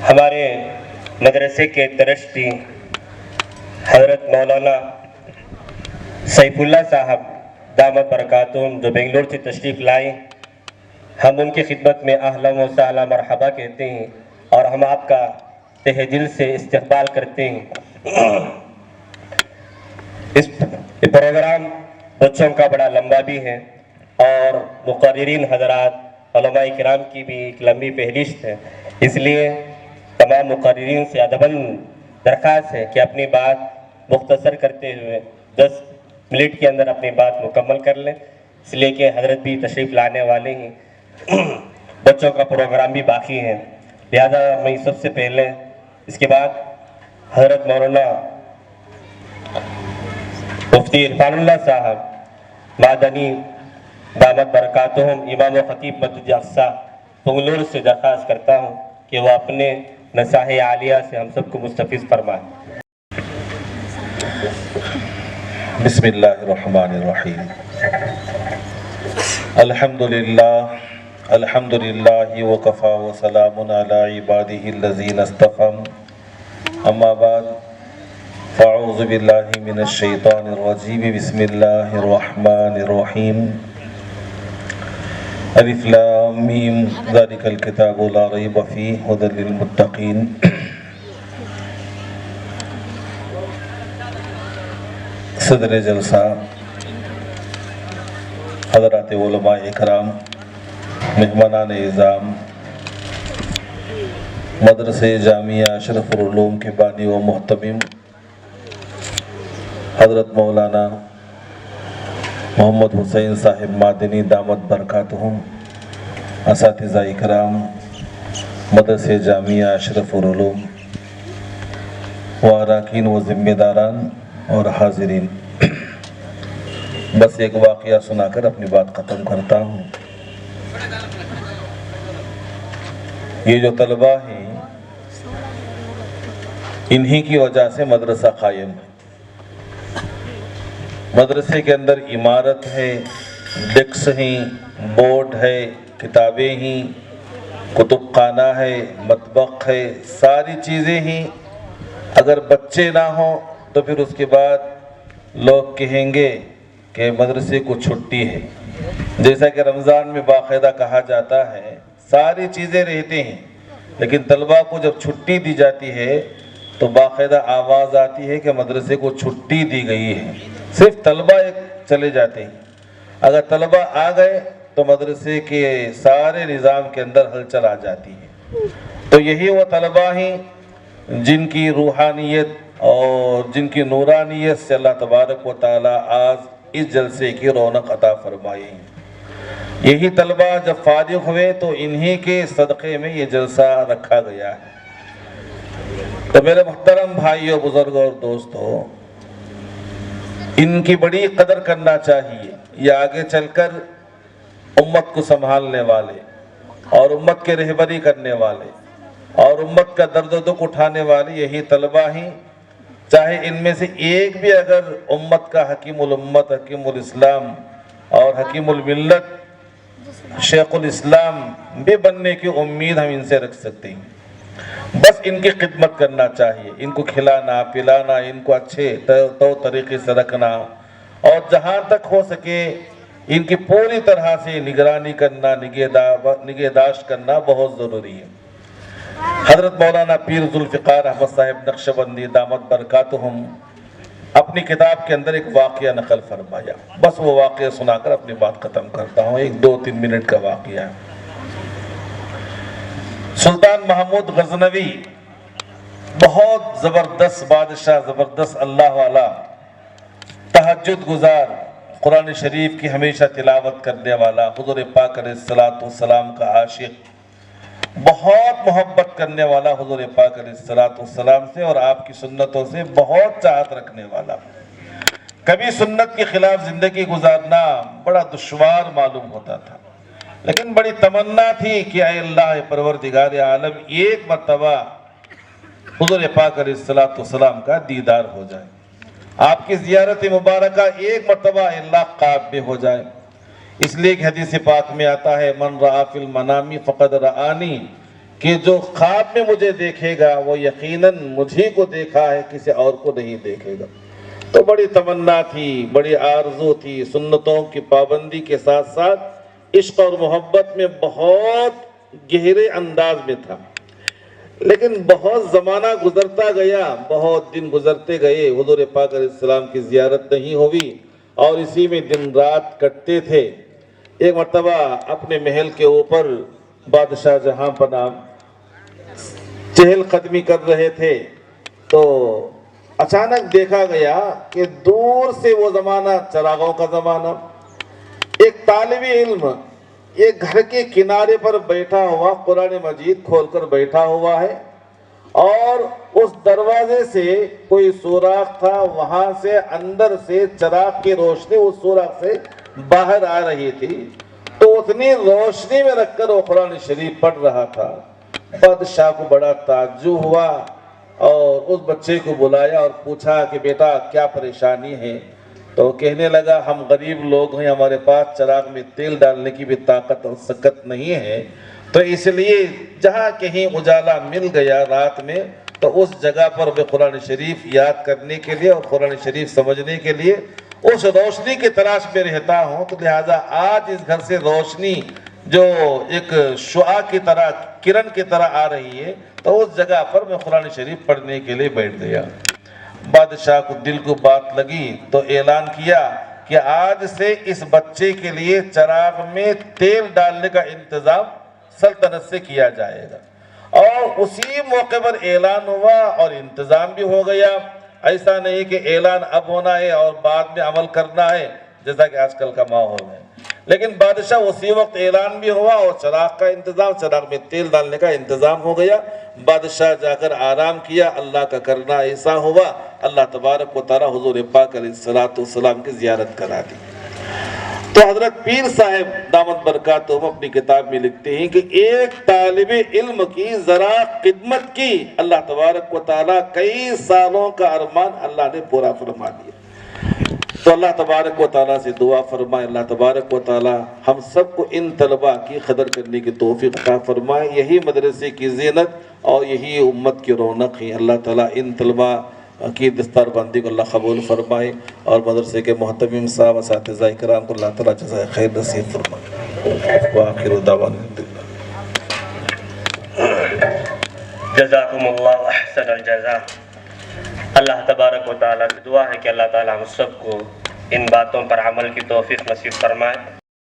ہمارے مدرسے کے ٹرسٹی حضرت مولانا سیف اللہ صاحب دامت برکاتہم جو بنگلور سے تشریف لائے، ہم ان کی خدمت میں اہلا و سہلا مرحبا کہتے ہیں اور ہم آپ کا تہ دل سے استقبال کرتے ہیں۔ اس پروگرام بچوں کا بڑا لمبا بھی ہے اور مقررین حضرات علماء کرام کی بھی ایک لمبی فہرست ہے، اس لیے تمام مقررین سے ادباً درخواست ہے کہ اپنی بات مختصر کرتے ہوئے 10 منٹ کے اندر اپنی بات مکمل کر لیں، اس لیے کہ حضرت بھی تشریف لانے والے ہیں، بچوں کا پروگرام بھی باقی ہے، لہذا میں سب سے پہلے اس کے بعد حضرت مولانا مفتی عرفان اللہ صاحب مادنی دامت برکاتہم امام و خطیب مسجد اقصی بنگلور سے درخواست کرتا ہوں کہ وہ اپنے نصائح عالیہ سے ہم سب کو مستفیض فرمائیں۔ بسم اللہ الرحمن الرحیم۔ الحمدللہ وکفا وسلام علی عبادہ الذین اصطفی، اما بعد فاعوذ باللہ من الشیطان الرجیم، بسم اللہ الرحمن الرحیم۔ الف لام میم ذالک الکتاب لا ریب فیہ ھدی للمتقین۔ صدر جلسہ، حضرات علماء اکرام، مہمانان اعظام، مدرسہ جامعہ اشرف العلوم کے بانی و محتمم حضرت مولانا محمد حسین صاحب مادنی دامت برکاتہم، اساتذہ اکرام، مدرسہ جامعہ اشرف العلوم و اراکین و ذمہ داران اور حاضرین، بس ایک واقعہ سنا کر اپنی بات ختم کرتا ہوں۔ یہ جو طلبہ ہیں، انہی کی وجہ سے مدرسہ قائم ہے۔ مدرسے کے اندر عمارت ہے، ڈیسک ہیں، بورڈ ہے، کتابیں ہیں، کتب خانہ ہے، مطبخ ہے، ساری چیزیں ہیں۔ اگر بچے نہ ہوں تو پھر اس کے بعد لوگ کہیں گے کہ مدرسے کو چھٹی ہے، جیسا کہ رمضان میں باقاعدہ کہا جاتا ہے ساری چیزیں رہتے ہیں، لیکن طلبہ کو جب چھٹی دی جاتی ہے تو باقاعدہ آواز آتی ہے کہ مدرسے کو چھٹی دی گئی ہے، صرف طلبہ چلے جاتے ہیں۔ اگر طلبہ آ گئے تو مدرسے کے سارے نظام کے اندر ہلچل آ جاتی ہے۔ تو یہی وہ طلبہ ہیں جن کی روحانیت اور جن کی نورانیت سے اللہ تبارک و تعالی آج اس جلسے کی رونق عطا فرمائی۔ یہی طلبہ جب فارغ ہوئے تو انہی کے صدقے میں یہ جلسہ رکھا گیا ہے۔ تو میرے محترم بھائیوں، بزرگوں اور دوستوں، ان کی بڑی قدر کرنا چاہیے۔ یہ آگے چل کر امت کو سنبھالنے والے اور امت کے رہبری کرنے والے اور امت کا درد و دکھ اٹھانے والے یہی طلبہ ہیں۔ چاہے ان میں سے ایک بھی اگر امت کا حکیم الامت، حکیم الاسلام اور حکیم الملت شیخ الاسلام بھی بننے کی امید ہم ان سے رکھ سکتے ہیں۔ بس ان کی خدمت کرنا چاہیے، ان کو کھلانا پلانا، ان کو اچھے طریقے سے رکھنا، اور جہاں تک ہو سکے ان کی پوری طرح سے نگرانی کرنا، نگہداشت کرنا بہت ضروری ہے۔ حضرت مولانا پیر ذوالفقار احمد صاحب نقشبندی دامت برکاتہم اپنی کتاب کے اندر ایک واقعہ نقل فرمایا، بس وہ واقعہ سنا کر اپنی بات ختم کرتا ہوں، 1-2-3 منٹ کا واقعہ ہے۔ سلطان محمود غزنوی بہت زبردست بادشاہ، زبردست اللہ والا، تہجد گزار، قرآن شریف کی ہمیشہ تلاوت کرنے والا، حضور پاک علیہ السلام کا عاشق، بہت محبت کرنے والا حضور پاک علیہ السلام سے اور آپ کی سنتوں سے بہت چاہت رکھنے والا۔ کبھی سنت کے خلاف زندگی گزارنا بڑا دشوار معلوم ہوتا تھا، لیکن بڑی تمنا تھی کہ اے اللہ پروردگار عالم ایک مرتبہ حضور پاک علیہ السلام کا دیدار ہو جائے، آپ کی زیارت مبارکہ ایک مرتبہ اللہ قابل ہو جائے۔ اس لیے کہ حدیث پاک میں آتا ہے من رآ فی المنام فقد رآنی، کہ جو خواب میں مجھے دیکھے گا وہ یقیناً مجھے کو دیکھا ہے، کسی اور کو نہیں دیکھے گا۔ تو بڑی تمنا تھی، بڑی آرزو تھی، سنتوں کی پابندی کے ساتھ ساتھ عشق اور محبت میں بہت گہرے انداز میں تھا۔ لیکن بہت زمانہ گزرتا گیا، بہت دن گزرتے گئے، حضور پاک علیہ السلام کی زیارت نہیں ہوئی اور اسی میں دن رات کٹتے تھے۔ ایک مرتبہ اپنے محل کے اوپر بادشاہ جہاں پناہ چہل قدمی کر رہے تھے تو اچانک دیکھا گیا کہ دور سے وہ زمانہ چراغوں کا زمانہ، ایک طالب علم ایک گھر کے کنارے پر بیٹھا ہوا قرآن مجید کھول کر بیٹھا ہوا ہے اور اس دروازے سے کوئی سوراخ تھا، وہاں سے اندر سے چراغ کی روشنی اس سوراخ سے باہر آ رہی تھی، تو اتنی روشنی میں رکھ کر وہ قرآن شریف پڑھ رہا تھا۔ بادشاہ کو بڑا تعجب ہوا اور اس بچے کو بلایا اور پوچھا کہ بیٹا کیا پریشانی ہے؟ تو کہنے لگا ہم غریب لوگ ہیں، ہمارے پاس چراغ میں تیل ڈالنے کی بھی طاقت اور سکت نہیں ہے، تو اس لیے جہاں کہیں اجالا مل گیا رات میں تو اس جگہ پر میں قرآن شریف یاد کرنے کے لیے اور قرآن شریف سمجھنے کے لیے اس روشنی کی تلاش میں رہتا ہوں، تو لہٰذا آج اس گھر سے روشنی جو ایک شعاع کی طرح، کرن کی طرح آ رہی ہے، تو اس جگہ پر میں قرآن شریف پڑھنے کے لیے بیٹھ گیا۔ بادشاہ کو دل کو بات لگی تو اعلان کیا کہ آج سے اس بچے کے لیے چراغ میں تیل ڈالنے کا انتظام سلطنت سے کیا جائے گا، اور اسی موقع پر اعلان ہوا اور انتظام بھی ہو گیا۔ ایسا نہیں کہ اعلان اب ہونا ہے اور بعد میں عمل کرنا ہے جیسا کہ آج کل کا ماحول ہے، لیکن بادشاہ اسی وقت اعلان بھی ہوا اور چراغ کا انتظام، چراغ میں تیل ڈالنے کا انتظام ہو گیا۔ بادشاہ جا کر آرام کیا، اللہ کا کرنا ایسا ہوا، اللہ تبارک و تعالی حضور پاک علیہ السلام کی زیارت کرا دی۔ تو حضرت پیر صاحب دامت برکاتہم اپنی کتاب میں لکھتے ہیں کہ ایک طالب علم کی ذرا خدمت کی، اللہ تبارک و تعالی کئی سالوں کا ارمان اللہ نے پورا فرما دیا۔ تو اللہ تبارک و تعالیٰ سے دعا فرمائے، اللہ تبارک و تعالیٰ ہم سب کو ان طلباء کی قدر کرنے کی توفیق عطا فرمائے۔ یہی مدرسے کی زینت اور یہی امت کی رونق ہے۔ اللہ تعالیٰ ان طلباء کی دستار بندی کو اللہ قبول فرمائے اور مدرسے کے محتمم صاحب اساتذہ کرام کو اللہ تعالیٰ جزائے خیر نصیب فرمائے۔ وآخر دعوانا جزاکم اللہ احسن الجزا۔ اللہ تبارک و تعالیٰ سے دعا ہے کہ اللہ تعالیٰ ہم سب کو ان باتوں پر عمل کی توفیق نصیب فرمائے۔